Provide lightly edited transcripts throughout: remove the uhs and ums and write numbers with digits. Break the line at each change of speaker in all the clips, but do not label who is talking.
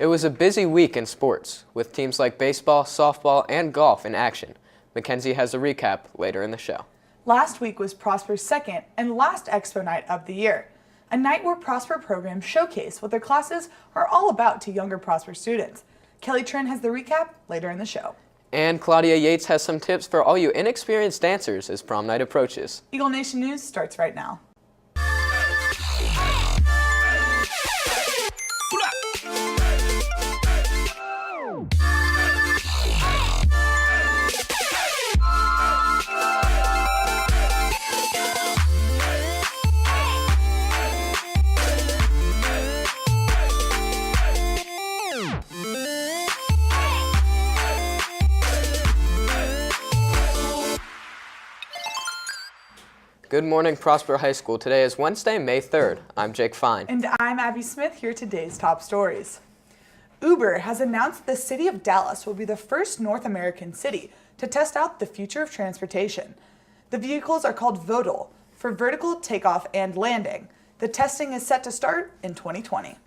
It was a busy week in sports, with teams like baseball, softball, and golf in action. Mackenzie has a recap later in the show.
Last week was Prosper's second and last Expo night of the year, a night where Prosper programs showcase what their classes are all about to younger Prosper students. Kelly Trin has the recap later in the show.
And Claudia Yates has some tips for all you inexperienced dancers as prom night approaches.
Eagle Nation News starts right now.
Good morning, Prosper High School. Today is Wednesday, May 3rd. I'm Jake Fine.
And I'm Abby Smith. Here are today's top stories. Uber has announced the city of Dallas will be the first North American city to test out the future of transportation. The vehicles are called VOTL, for vertical takeoff and landing. The testing is set to start in 2020.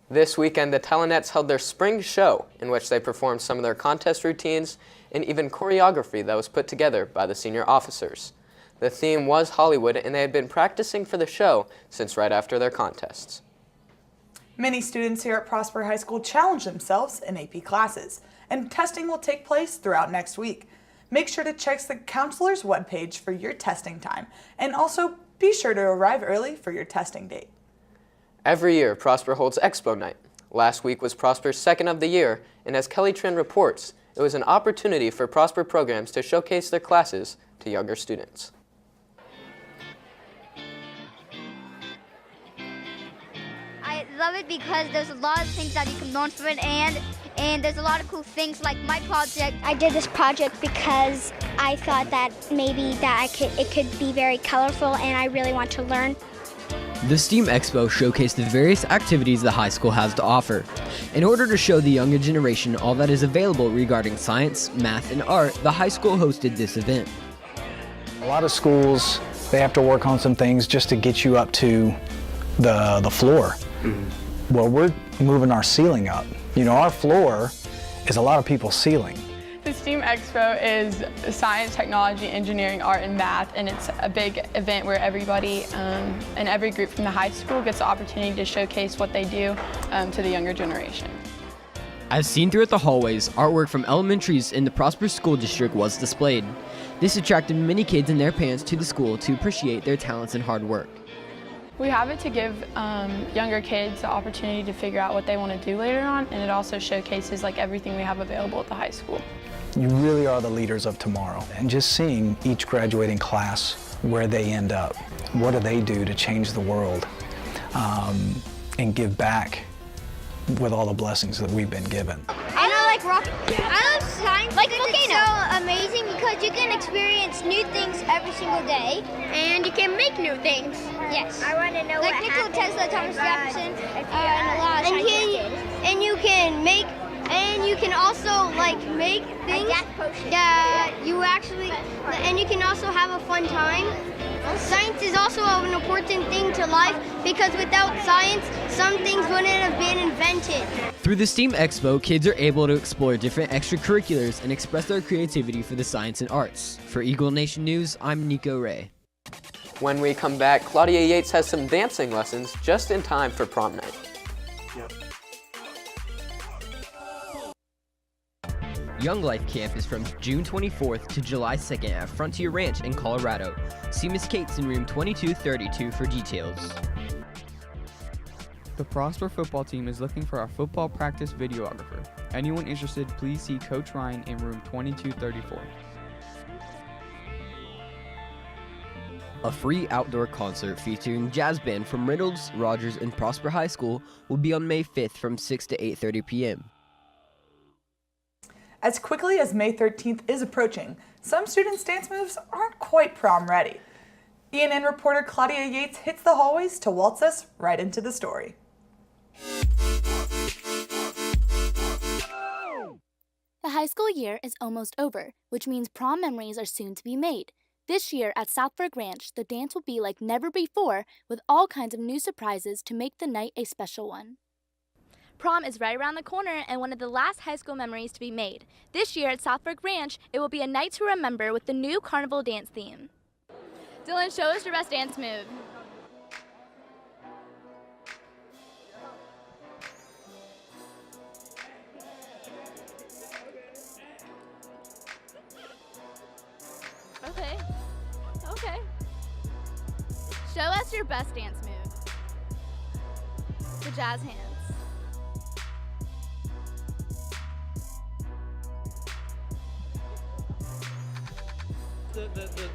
This weekend, the Telenets held their spring show, in which they performed some of their contest routines and even choreography that was put together by the senior officers. The theme was Hollywood, and they had been practicing for the show since right after their contests.
Many students here at Prosper High School challenge themselves in AP classes, and testing will take place throughout next week. Make sure to check the counselor's webpage for your testing time, and also be sure to arrive early for your testing date.
Every year, Prosper holds Expo Night. Last week was Prosper's second of the year, and as Kelly Trin reports, it was an opportunity for Prosper programs to showcase their classes to younger students.
I love it because there's a lot of things that you can learn from it, and there's a lot of cool things like my project.
I did this project because I thought that maybe it could be very colorful, and I really want to learn.
The STEAM Expo showcased the various activities the high school has to offer. In order to show the younger generation all that is available regarding science, math, and art, the high school hosted this event.
A lot of schools, they have to work on some things just to get you up to the floor. Mm-hmm. Well, we're moving our ceiling up. You know, our floor is a lot of people's ceiling.
The STEAM Expo is science, technology, engineering, art, and math, and it's a big event where everybody and every group from the high school gets the opportunity to showcase what they do to the younger generation.
As seen throughout the hallways, artwork from elementaries in the Prosper School District was displayed. This attracted many kids and their parents to the school to appreciate their talents and hard work.
We have it to give younger kids the opportunity to figure out what they want to do later on, and it also showcases like everything we have available at the high school.
You really are the leaders of tomorrow, and just seeing each graduating class where they end up, what do they do to change the world and give back with all the blessings that we've been given.
I like rocket. I love science. Like volcano. It's so amazing because you can experience new things every single day, and you can make new things. Yes. I want to know like Nikola Tesla, Thomas Jefferson, and a lot of scientists. And you can make. And you can also make things that you actually, and you can also have a fun time. Science is also an important thing to life because without science, some things wouldn't have been invented.
Through the STEAM Expo, kids are able to explore different extracurriculars and express their creativity for the science and arts. For Eagle Nation News, I'm Nico Ray.
When we come back, Claudia Yates has some dancing lessons just in time for prom night.
Yep.
Young Life Camp is from June 24th to July 2nd at Frontier Ranch in Colorado. See Miss Cates in room 2232 for details.
The Prosper football team is looking for our football practice videographer. Anyone interested, please see Coach Ryan in room 2234.
A free outdoor concert featuring jazz band from Reynolds, Rogers, and Prosper High School will be on May 5th from 6 to 8:30 p.m.
As quickly as May 13th is approaching, some students' dance moves aren't quite prom ready. ENN reporter Claudia Yates hits the hallways to waltz us right into the story.
The high school year is almost over, which means prom memories are soon to be made. This year at Southburg Ranch, the dance will be like never before with all kinds of new surprises to make the night a special one. Prom is right around the corner and one of the last high school memories to be made. This year at Southpark Ranch, it will be a night to remember with the new carnival dance theme. Dylan, show us your best dance move. Okay. Show us your best dance move. The jazz hands.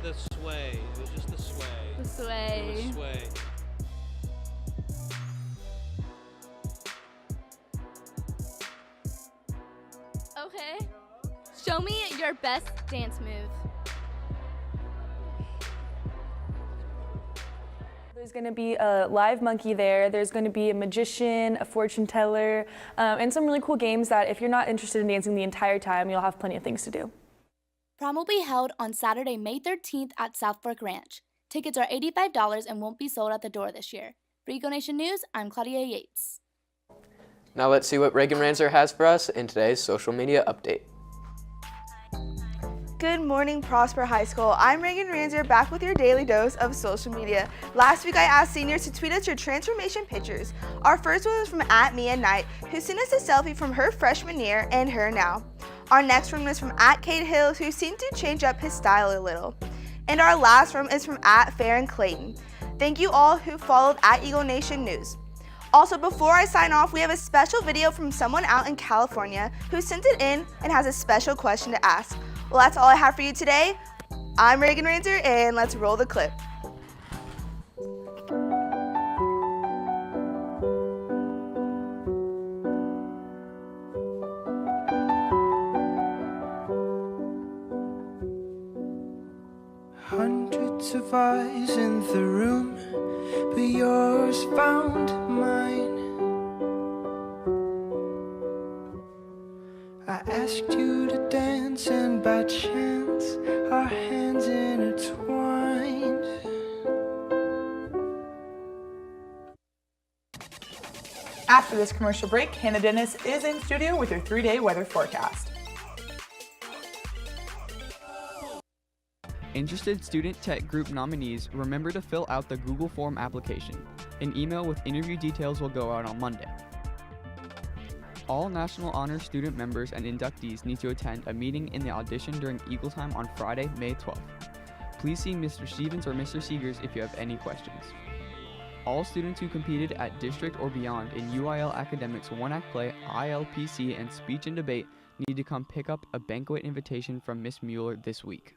The sway. It was just the sway.
The sway.
It was sway.
Okay. Show me your best dance move.
There's going to be a live monkey there, there's going to be a magician, a fortune teller, and some really cool games that if you're not interested in dancing the entire time, you'll have plenty of things to do.
Prom will be held on Saturday, May 13th at Southpark Ranch. Tickets are $85 and won't be sold at the door this year. For Eagle Nation News, I'm Claudia Yates.
Now let's see what Reagan Ranzer has for us in today's social media update.
Good morning, Prosper High School. I'm Reagan Ranzer, back with your daily dose of social media. Last week I asked seniors to tweet us your transformation pictures. Our first one was from @MiaKnight, who sent us a selfie from her freshman year and her now. Our next one was from @Kate Hills, who seemed to change up his style a little. And our last one is from @Farron Clayton. Thank you all who followed @Eagle Nation News. Also, before I sign off, we have a special video from someone out in California who sent it in and has a special question to ask. Well, that's all I have for you today. I'm Reagan Ranzer, and let's roll the clip.
Hundreds of eyes in the room, but yours found mine. I asked you to dance, and by chance, our hands intertwined.
After this commercial break, Hannah Dennis is in studio with your 3-day weather forecast.
Interested Student Tech Group nominees, remember to fill out the Google Form application. An email with interview details will go out on Monday. All National Honor Student members and inductees need to attend a meeting in the audition during Eagle Time on Friday, May 12th. Please see Mr. Stevens or Mr. Seegers if you have any questions. All students who competed at district or beyond in UIL Academics One-Act Play, ILPC, and Speech and Debate need to come pick up a banquet invitation from Miss Mueller this week.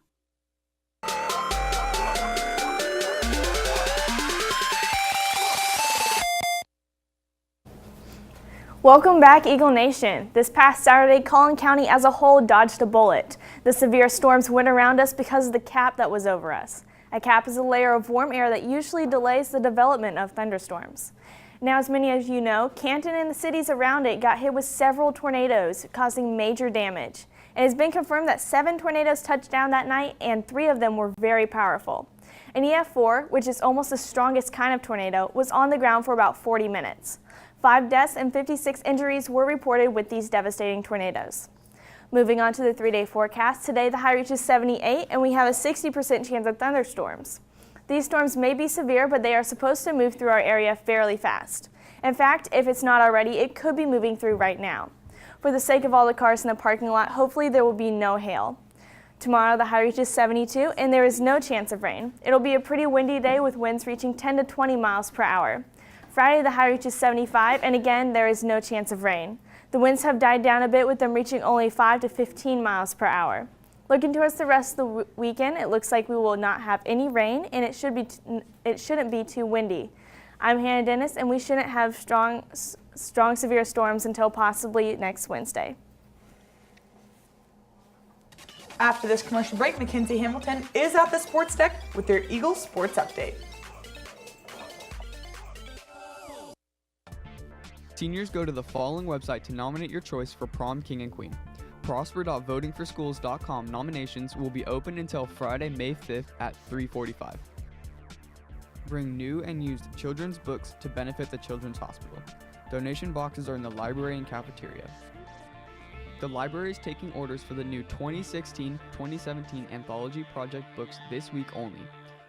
Welcome back, Eagle Nation. This past Saturday, Collin County as a whole dodged a bullet. The severe storms went around us because of the cap that was over us. A cap is a layer of warm air that usually delays the development of thunderstorms. Now, as many of you know, Canton and the cities around it got hit with several tornadoes, causing major damage. It has been confirmed that 7 tornadoes touched down that night, and 3 of them were very powerful. An EF4, which is almost the strongest kind of tornado, was on the ground for about 40 minutes. 5 deaths and 56 injuries were reported with these devastating tornadoes. Moving on to the 3-day forecast, today the high reaches 78 and we have a 60% chance of thunderstorms. These storms may be severe, but they are supposed to move through our area fairly fast. In fact, if it's not already, it could be moving through right now. For the sake of all the cars in the parking lot, hopefully there will be no hail. Tomorrow the high reaches 72 and there is no chance of rain. It'll be a pretty windy day with winds reaching 10 to 20 miles per hour. Friday, the high reaches 75, and again, there is no chance of rain. The winds have died down a bit, with them reaching only 5 to 15 miles per hour. Looking towards the rest of the weekend, it looks like we will not have any rain, and it shouldn't be too windy. I'm Hannah Dennis, and we shouldn't have strong severe storms until possibly next Wednesday.
After this commercial break, Mackenzie Hamilton is at the sports deck with their Eagles Sports Update.
Seniors, go to the following website to nominate your choice for Prom King and Queen. Prosper.votingforschools.com nominations will be open until Friday, May 5th at 3:45. Bring new and used children's books to benefit the Children's Hospital. Donation boxes are in the library and cafeteria. The library is taking orders for the new 2016-2017 Anthology Project books this week only.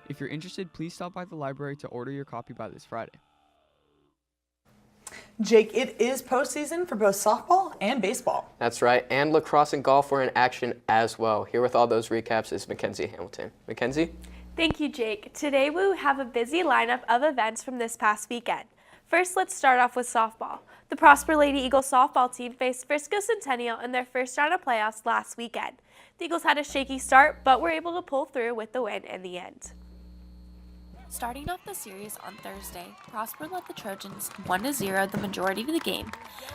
If you're interested, please stop by the library to order your copy by this Friday.
Jake, it is postseason for both softball and baseball.
That's right, and lacrosse and golf were in action as well. Here with all those recaps is Mackenzie Hamilton. Mackenzie?
Thank you, Jake. Today we have a busy lineup of events from this past weekend. First, let's start off with softball. The Prosper Lady Eagles softball team faced Frisco Centennial in their first round of playoffs last weekend. The Eagles had a shaky start, but were able to pull through with the win in the end.
Starting off the series on Thursday, Prosper led the Trojans 1-0 the majority of the game,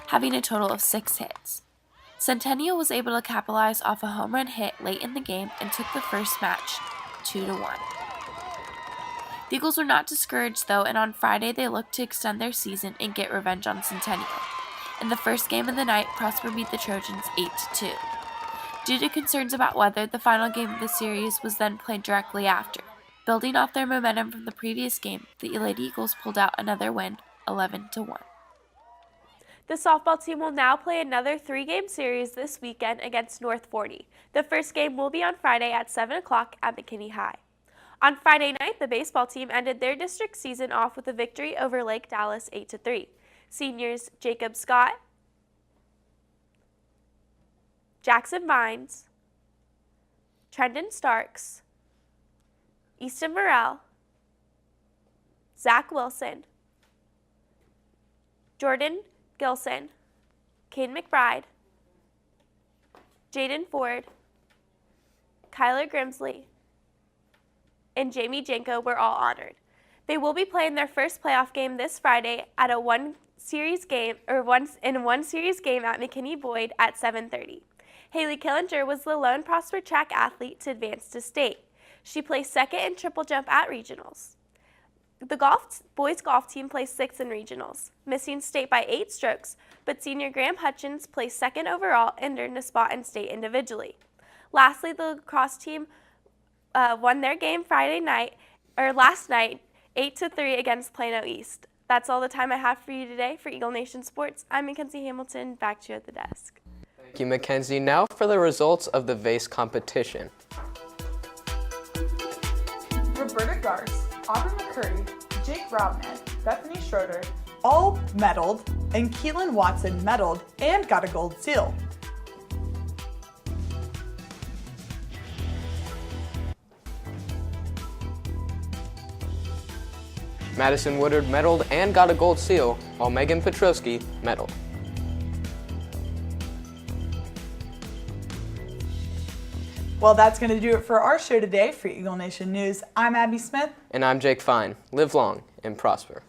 having a total of 6 hits. Centennial was able to capitalize off a home run hit late in the game and took the first match 2-1. The Eagles were not discouraged though, and on Friday they looked to extend their season and get revenge on Centennial. In the first game of the night, Prosper beat the Trojans 8-2. Due to concerns about weather, the final game of the series was then played directly after. Building off their momentum from the previous game, the Lady Eagles pulled out another win, 11-1.
The softball team will now play another 3-game series this weekend against North 40. The first game will be on Friday at 7 o'clock at McKinney High. On Friday night, the baseball team ended their district season off with a victory over Lake Dallas 8-3. Seniors Jacob Scott, Jackson Vines, Trendon Starks, Easton Morrell, Zach Wilson, Jordan Gilson, Kane McBride, Jaden Ford, Kyler Grimsley, and Jamie Janko were all honored. They will be playing their first playoff game this Friday at a one series game at McKinney Boyd at 7:30. Haley Killinger was the lone Prosper track athlete to advance to state. She placed second in triple jump at regionals. The boys golf team placed 6th in regionals, missing state by 8 strokes, but senior Graham Hutchins placed 2nd overall and earned a spot in state individually. Lastly, the lacrosse team won their game last night, 8-3 against Plano East. That's all the time I have for you today. For Eagle Nation Sports, I'm Mackenzie Hamilton. Back to you at the desk.
Thank you, Mackenzie. Now for the results of the vase competition.
Roberta Garst, Aubrey McCurry, Jake Robnett, Bethany Schroeder all medaled, and Keelan Watson medaled and got a gold seal.
Madison Woodard medaled and got a gold seal, while Megan Petrosky medaled.
Well, that's going to do it for our show today. For Eagle Nation News, I'm Abby Smith.
And I'm Jake Fine. Live long and prosper.